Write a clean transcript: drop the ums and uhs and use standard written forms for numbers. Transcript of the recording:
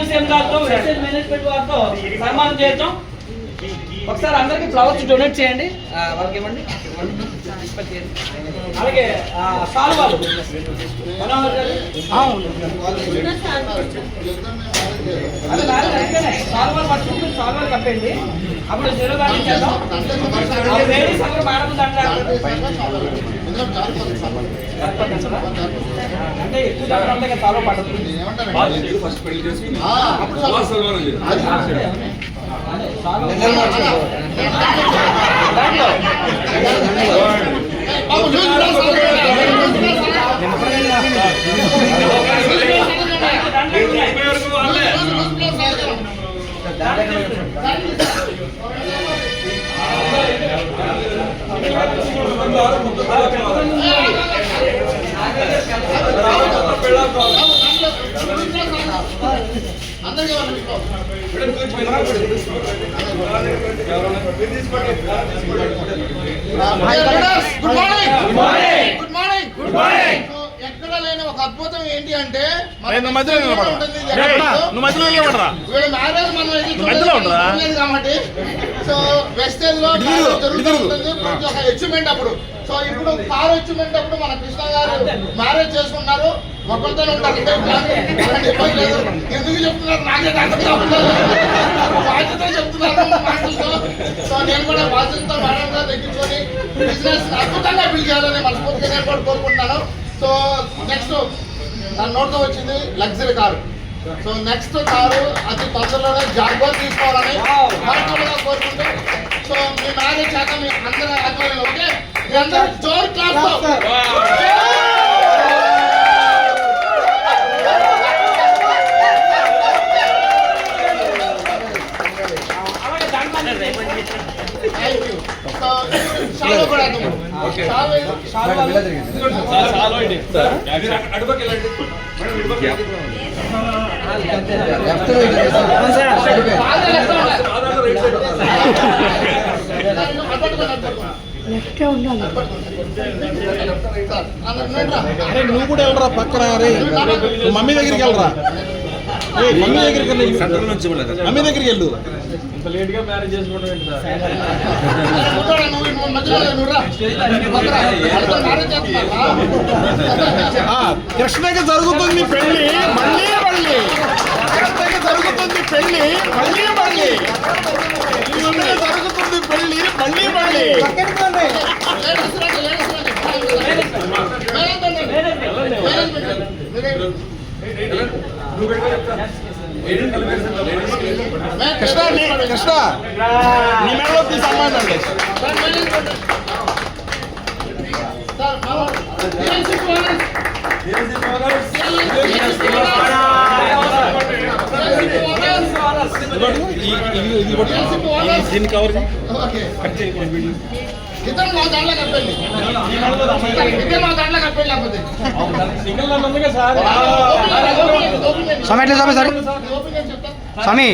CM గారితో wastage management వారితో సన్మానం చేద్దాం. ఒకసారి అందరికి ఫ్లవర్స్ డొనేట్ చేయండి, వాళ్ళకి ఇవ్వండి. అలాగే సాల్వాలు సాల్వాలు పట్టుకుంటే సాల్వాలు కప్పండి. అప్పుడు జీరో బ్యాలెన్స్ చేద్దాం. లేడీస్ అందరూ మేడం అంటే ఎక్కువ దగ్గర అంటే సాల్వ పడుతుంది. ఎక్కడ లేని ఒక అద్భుతం ఏంటి అంటే మ్యారేజ్ మనం కాబట్టి సో వెస్టేజ్ లో జరుగుతూ ఉంటుంది ఒక అచీవ్మెంట్ అప్పుడు. సో ఇప్పుడు కార్ అచీవ్మెంట్ అప్పుడు మన కృష్ణ గారు మ్యారేజ్ చేసుకున్నారు. ఒకరితో ఉంటారు, ఎందుకు చెప్తున్నారు నాకే బాధ్యత చెప్తున్నారు మాటలతో. సో నేను కూడా బాధ్యతతో మేడంగా తగ్గించుకొని బిజినెస్ అద్భుతంగా బిల్డ్ చేయాలని మనస్ఫూర్తిగా నేను కూడా కోరుకుంటున్నాను. సో నెక్స్ట్ నా నోట్తో వచ్చింది luxury car. So next car అతి తొందరలోనే జాగ్వార్ తీసుకోవాలని మనస్ఫూర్తిగా కోరుకుంటూ సో మీ మ్యారేజ్ చేత మీ అందరూ ఆధ్వర్యంలో ఓకే మీ అందరూ జోర్ క్లాస్ నువ్వు కూడా వెళ్ళరా పక్కన, మమ్మీ దగ్గరికి వెళ్ళరా, మమ్మీ దగ్గరికి మమ్మీ దగ్గరికి వెళ్ళు. కృష్ణకి జరుగుతుంది పెళ్లి మళ్ళీ మళ్ళీ, కృష్ణకి జరుగుతుంది పెళ్లి మళ్ళీ మళ్ళీ, జరుగుతుంది పెళ్లి మళ్ళీ మళ్ళీ. కృష్ణ కృష్ణ నీ మేడలో తీసమ్మాయి అండి. దీన్ని కవర్ ఇద్దరు మా దాంట్లో కప్పండి, ఇద్దరు మా దాంట్లో కప్పండి. లేకపోతే స్వామి స్వామి